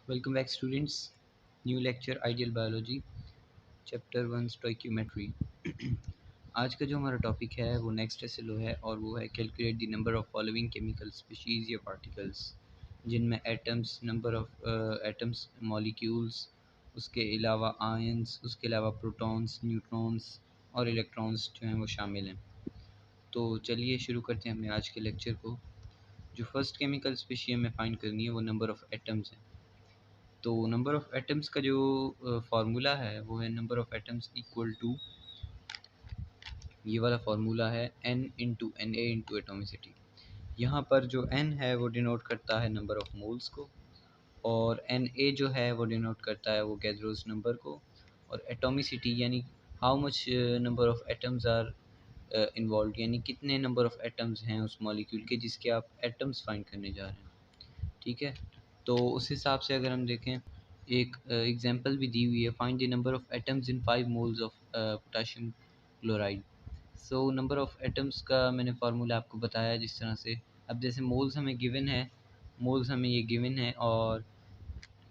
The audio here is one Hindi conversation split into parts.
Welcome back students. New lecture Ideal Biology Chapter 1 Stoichiometry. आज का जो हमारा टॉपिक है वो नेक्स्ट एसएलओ है और वो है calculate the number of following chemical species या पार्टिकल्स जिनमें atoms number of atoms molecules उसके अलावा आयंस उसके अलावा प्रोटॉन्स न्यूट्रॉन्स और इलेक्ट्रॉन्स जो हैं वो शामिल हैं। तो चलिए शुरू करते हैं अपने आज के लेक्चर को। जो फर्स्ट केमिकल स्पीशी हमें फाइंड करनी है वो नंबर ऑफ एटम्स है। तो नंबर ऑफ़ एटम्स का जो फार्मूला है वो है number of atoms equal to ये वाला फार्मूला है n into N A into atomicity. यहाँ पर जो n है वो डिनोट करता है नंबर ऑफ़ मोल्स को और एन ए जो है वो डिनोट करता है वो गैड्रोस नंबर को और एटोमिसिटी यानी how much number of atoms are involve यानी कितने नंबर ऑफ़ एटम्स हैं उस मॉलिक्यूल के जिसके आप एटम्स फाइंड करने जा रहे हैं। ठीक है, तो उस हिसाब से अगर हम देखें एक एग्जांपल भी दी हुई है, find the number of atoms in 5 moles of potassium chloride. So number of atoms का मैंने फार्मूला आपको बताया जिस तरह से। अब जैसे मोल्स हमें गिवन है, मोल्स हमें ये गिवन है और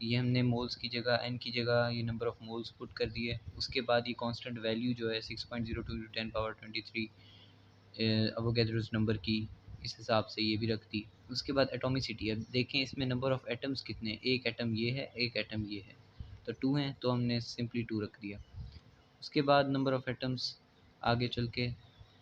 ये हमने मोल्स की जगह एन की जगह ये नंबर ऑफ़ मोल्स पुट कर दिए। उसके बाद ये कांस्टेंट वैल्यू जो है 6.02 × 10⁻23 अवोगैड्रोस नंबर की, इस हिसाब से ये भी रख दी। उसके बाद एटॉमिसिटी, अब देखें इसमें नंबर ऑफ़ एटम्स कितने हैं, एक एटम ये है, एक एटम ये है, तो 2 हैं तो हमने सिंपली 2 रख दिया। उसके बाद नंबर ऑफ़ एटम्स आगे चल के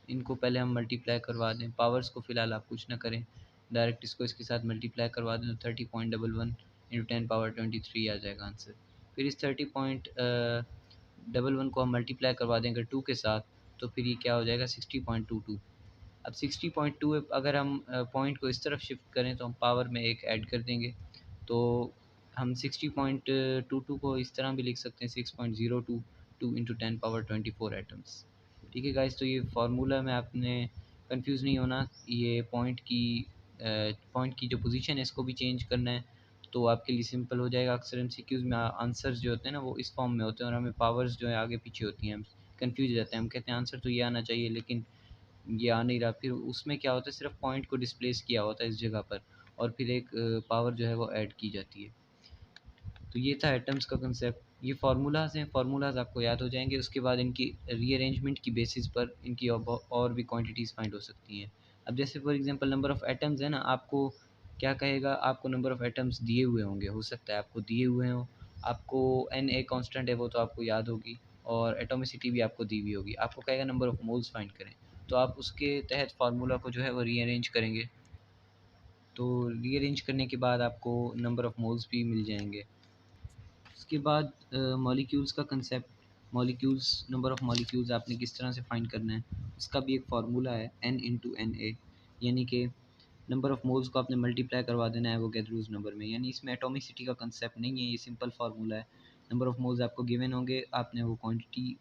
इनको पहले हम मल्टीप्लाई करवा दें। पावर्स को फ़िलहाल आप कुछ ना करें, डायरेक्ट इसको इसके साथ मल्टीप्लाई करवा दें तो 30.11 × 10⁻23 आ जाएगा आंसर। फिर इस 30.11 को हम मल्टीप्लाई करवा दें अगर 2 के साथ तो फिर ये क्या हो जाएगा 60.22। अब 60.2 अगर हम पॉइंट को इस तरफ शिफ्ट करें तो हम पावर में एक ऐड कर देंगे तो हम 60.22 को इस तरह भी लिख सकते हैं 6.022 इंटू 10⁻24 एटम्स। ठीक है गाइस, तो ये फार्मूला में आपने कंफ्यूज नहीं होना। ये पॉइंट की जो पोजीशन है इसको भी चेंज करना है तो आपके लिए सिंपल हो जाएगा। अक्सर एमसीक्यूज़ में आंसर्स जो होते हैं ना वो इस फॉर्म में होते हैं और हमें पावर्स जो है आगे पीछे होती हैं, हम कंफ्यूज हो जाते हैं। हम कहते हैं आंसर तो ये आना चाहिए लेकिन ये आ नहीं रहा। फिर उसमें क्या होता है, सिर्फ पॉइंट को डिस्प्लेस किया होता है इस जगह पर और फिर एक पावर जो है वो ऐड की जाती है। तो ये था एटम्स का कंसेप्ट। ये फार्मूलाज हैं, फार्मूलाज आपको याद हो जाएंगे। उसके बाद इनकी रीअरेंजमेंट की बेसिस पर इनकी और भी क्वांटिटीज़ फाइंड हो सकती हैं। अब जैसे for example number of atoms है ना, आपको क्या कहेगा, आपको नंबर ऑफ़ एटम्स दिए हुए होंगे, हो सकता है आपको दिए हुए हों, आपको एन ए कांस्टेंट है वो तो आपको याद होगी और एटॉमिसिटी भी आपको दी हुई होगी। आपको कहेगा नंबर ऑफ़ मोल्स फाइंड करें तो आप उसके तहत फार्मूला को जो है वो रीअरेंज करेंगे। तो रीअरेंज करने के बाद आपको नंबर ऑफ़ मोल्स भी मिल जाएंगे। उसके बाद मॉलिक्यूल्स का concept, molecules number of molecules आपने किस तरह से फाइंड करना है उसका भी एक फार्मूला है n इंटू एन ए, यानी कि नंबर ऑफ़ मोल्स को आपने मल्टीप्लाई करवा देना है वो गैड्रोस नंबर में। यानी इसमें एटॉमिसिटी का कंसेप्ट नहीं है, ये सिंपल फार्मूला है। नंबर ऑफ़ मोल्स आपको गिवन होंगे, आपने वो क्वांटिटी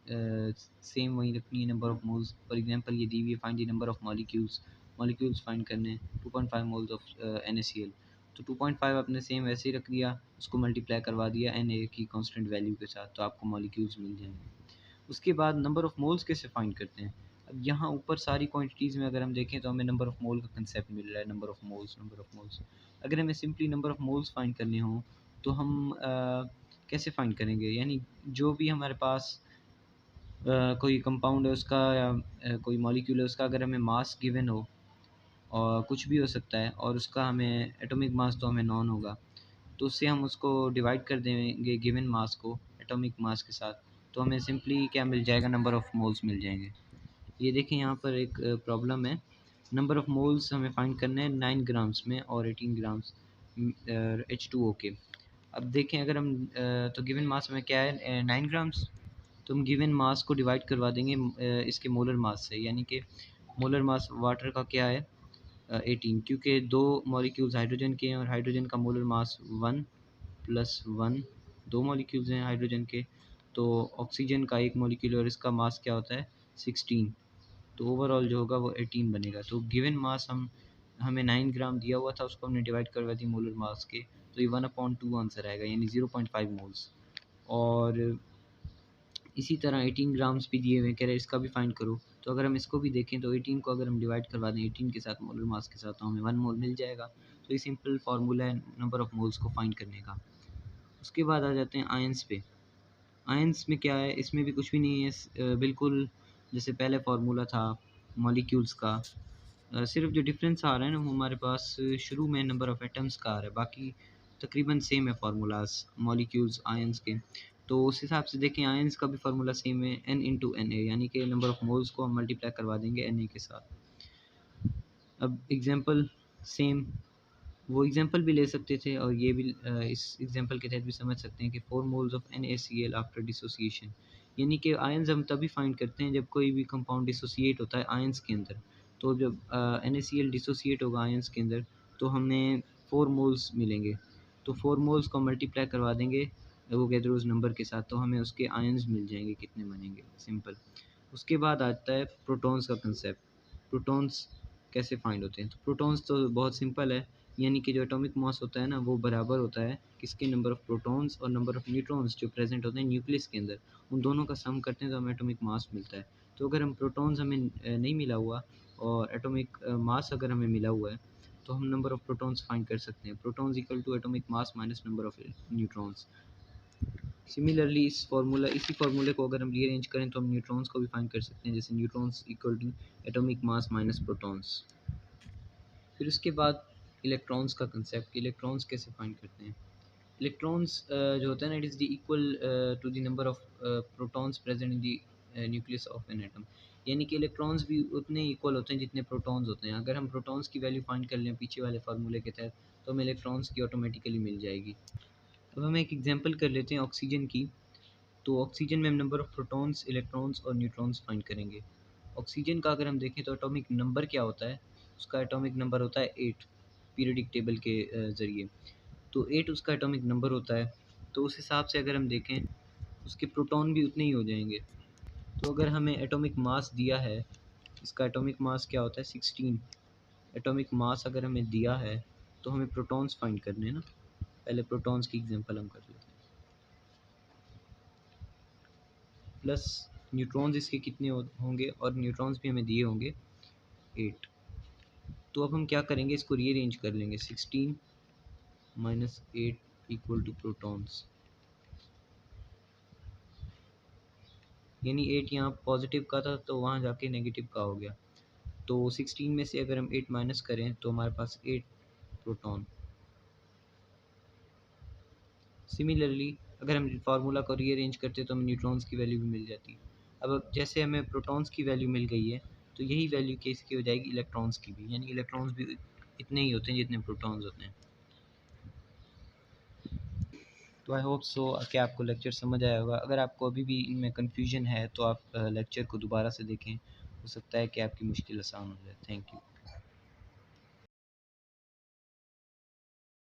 सेम वही रखनी है। Number of moles for example ये दी हुई है, find the number of molecules, molecules find करने हैं 2.5 मोल्स ऑफ NaCl, तो 2.5 आपने सेम वैसे ही रख दिया, उसको मल्टीप्लाई करवा दिया Na की कांस्टेंट वैल्यू के साथ तो आपको मॉलिक्यूल्स मिल जाएंगे। उसके बाद नंबर ऑफ़ मोल्स कैसे फाइंड करते हैं। अब यहाँ ऊपर सारी क्वांटिटीज़ में अगर हम देखें तो हमें नंबर ऑफ़ मोल का कंसेप्ट मिल रहा है, number of moles, number of moles. अगर हमें simply number of moles find करने हों तो हम कैसे फाइंड करेंगे, यानी जो भी हमारे पास कोई कंपाउंड है उसका या कोई मॉलिक्यूल है उसका अगर हमें मास गिवन हो और कुछ भी हो सकता है और उसका हमें एटॉमिक मास तो हमें नॉन होगा तो उससे हम उसको डिवाइड कर देंगे गिवन मास को एटॉमिक मास के साथ, तो हमें सिंपली क्या मिल जाएगा, नंबर ऑफ़ मोल्स मिल जाएंगे। ये देखें यहाँ पर एक प्रॉब्लम है, नंबर ऑफ़ मोल्स हमें फाइंड करने हैं 9 ग्राम्स में और 18 ग्राम्स H2O के। अब देखें अगर हम तो गिवन मास में क्या है 9 ग्राम्स, तो हम गिवन मास को डिवाइड करवा देंगे इसके मोलर मास से, यानी कि मोलर मास वाटर का क्या है 18, क्योंकि दो मॉलिक्यूल्स हाइड्रोजन के हैं और हाइड्रोजन का मोलर मास 1 + 1, दो मॉलिक्यूल्स हैं हाइड्रोजन के, तो ऑक्सीजन का एक मॉलिक्यूल और इसका मास क्या होता है 16, तो ओवरऑल जो होगा वो 18 बनेगा। तो गिवन मास हमें 9 ग्राम दिया हुआ था, उसको हमने डिवाइड करवा दी मोलर मास के, तो ये 1/2 आंसर आएगा यानी 0.5 मोल्स। और इसी तरह 18 ग्राम्स भी दिए हुए हैं, कह रहे हैं इसका भी फाइंड करो, तो अगर हम इसको भी देखें तो 18 को अगर हम डिवाइड करवा दें 18 के साथ मोलर मास के साथ तो हमें 1 मोल मिल जाएगा। तो ये सिंपल फार्मूला है नंबर ऑफ़ मोल्स को फाइंड करने का। उसके बाद आ जाते हैं आयंस पे। आयंस में क्या है, इसमें भी कुछ भी नहीं है, बिल्कुल जैसे पहले फार्मूला था मॉलिक्यूल्स का। सिर्फ जो डिफरेंस आ रहा है ना वो हमारे पास शुरू में नंबर ऑफ़ एटम्स का आ रहा है, बाकी तकरीबन सेम है फार्मूलाज मॉलिक्यूल्स आयंस के। तो उस हिसाब से देखें आयंस का भी फार्मूला सेम है, n इंटू एन ए, यानी कि नंबर ऑफ़ मोल्स को हम मल्टीप्लाई करवा देंगे एन ए के साथ। अब एग्जांपल सेम, वो एग्जांपल भी ले सकते थे और ये भी इस एग्जांपल के तहत भी समझ सकते हैं कि 4 moles of NaCl after dissociation, यानी कि आयंस हम तभी फाइंड करते हैं जब कोई भी कंपाउंड डिसोसिएट होता है आयंस के अंदर। तो जब NaCl डिसोसिएट होगा आयंस के अंदर तो हमें 4 मोल्स मिलेंगे। तो 4 मोल्स को मल्टीप्लाई करवा देंगे एवोगैड्रोस नंबर के साथ, तो हमें उसके आयंस मिल जाएंगे कितने बनेंगे, सिंपल। उसके बाद आता है प्रोटॉन्स का कंसेप्ट। प्रोटॉन्स कैसे फाइंड होते हैं? तो प्रोटॉन्स तो बहुत सिंपल है, यानी कि जो एटॉमिक मास होता है ना वो बराबर होता है किसके, नंबर ऑफ़ प्रोटॉन्स और नंबर ऑफ़ न्यूट्रॉन्स जो प्रेजेंट होते हैं न्यूक्लियस के अंदर, उन दोनों का सम करते हैं तो हमें एटॉमिक मास मिलता है। तो अगर हम प्रोटॉन्स हमें नहीं मिला हुआ और एटॉमिक मास अगर हमें मिला हुआ है तो हम नंबर ऑफ़ प्रोटॉन्स फाइंड कर सकते हैं, protons equal to atomic mass minus number of neutrons. Similarly इसी फार्मूले को अगर हम रीअरेंज करें तो हम न्यूट्रॉन्स को भी फाइंड कर सकते हैं, जैसे neutrons equal to atomic mass minus protons. फिर उसके बाद इलेक्ट्रॉन्स का कंसेप्ट, इलेक्ट्रॉन्स कैसे फाइंड करते हैं? इलेक्ट्रॉन्स जो होता है ना, it is the equal to the number of protons present in the nucleus of an atom, यानी कि इलेक्ट्रॉन्स भी उतने इक्वल होते हैं जितने प्रोटॉन्स होते हैं। अगर हम प्रोटॉन्स की वैल्यू फाइंड कर लें पीछे वाले फार्मूले के तहत तो हमें इलेक्ट्रॉन्स की ऑटोमेटिकली मिल जाएगी। अब हम एक एग्जांपल कर लेते हैं ऑक्सीजन की। तो ऑक्सीजन में हम नंबर ऑफ़ प्रोटॉन्स, इलेक्ट्रॉन्स और न्यूट्रॉन्स फाइंड करेंगे। ऑक्सीजन का अगर हम देखें तो एटॉमिक नंबर क्या होता है, उसका एटॉमिक नंबर होता है 8 पीरियडिक टेबल के ज़रिए। तो 8 उसका एटॉमिक नंबर होता है। तो उस हिसाब से अगर हम देखें उसके प्रोटॉन भी उतने ही हो जाएंगे। तो अगर हमें एटॉमिक मास दिया है, इसका एटॉमिक मास क्या होता है 16, एटॉमिक मास अगर हमें दिया है तो हमें प्रोटॉन्स फाइंड करने हैं ना। पहले प्रोटॉन्स की एग्जांपल हम कर लेते हैं। प्लस न्यूट्रॉन्स इसके कितने होंगे, और न्यूट्रॉन्स भी हमें दिए होंगे 8। तो अब हम क्या करेंगे, इसको रीअरेंज कर लेंगे, 16 माइनस 8 इक्वल टू प्रोटॉन्स, यानी 8 यहाँ पॉजिटिव का था तो वहाँ जाके नेगेटिव का हो गया। तो 16 में से अगर हम 8 माइनस करें तो हमारे पास 8 प्रोटॉन। सिमिलरली अगर हम फार्मूला को रीअरेंज करते तो हमें न्यूट्रॉन्स की वैल्यू भी मिल जाती। अब जैसे हमें प्रोटॉन्स की वैल्यू मिल गई है तो यही वैल्यू केस की हो जाएगी इलेक्ट्रॉन्स की भी, यानी इलेक्ट्रॉन्स भी इतने ही होते हैं जितने प्रोटॉन्स होते हैं। तो आई होप सो कि आपको लेक्चर समझ आया होगा। अगर आपको अभी भी इनमें कन्फ्यूजन है तो आप लेक्चर को दोबारा से देखें, हो सकता है कि आपकी मुश्किल आसान हो जाए। Thank you.